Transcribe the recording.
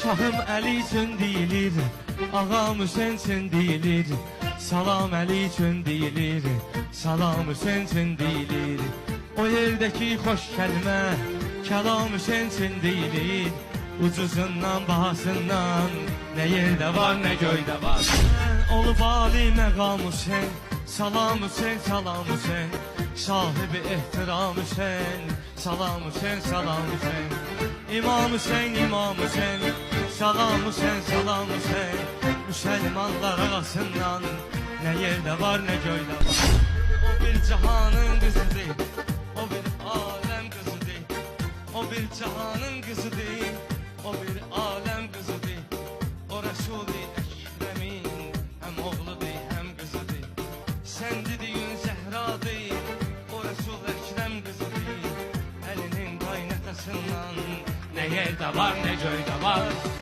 Şahım Əli üçün deyilir, ağam Hüseyn üçün deyilir. Salam Əli üçün deyilir, salam Hüseyn üçün deyilir. O yerdəki xoş kəlmə, kəlam Hüseyn üçün deyilir. Ucuzundan, bahasından, nə yerdə var, nə göydə var. Olub ali məqam Hüseyn, salam Hüseyn, salam Hüseyn. Sahibi ehtiram Hüseyn, salam Hüseyn, salam Hüseyn. İmam Hüseyn, İmam Hüseyn, salam Hüseyn, salam Hüseyn. Müslümanlar arasından ne yerde var ne göyde var. O bir cihanın kızı değil, o bir alem kızı değil. O bir cihanın kızı değil, o bir alem kızı değil. O Resul-i Ekrem'in hem oğlu değil hem kızı değil. Sen dediğin Zehra değil, o Resul-i Ekrem kızı değil. Elinin kaynatasından ne yerde var ne göyde var.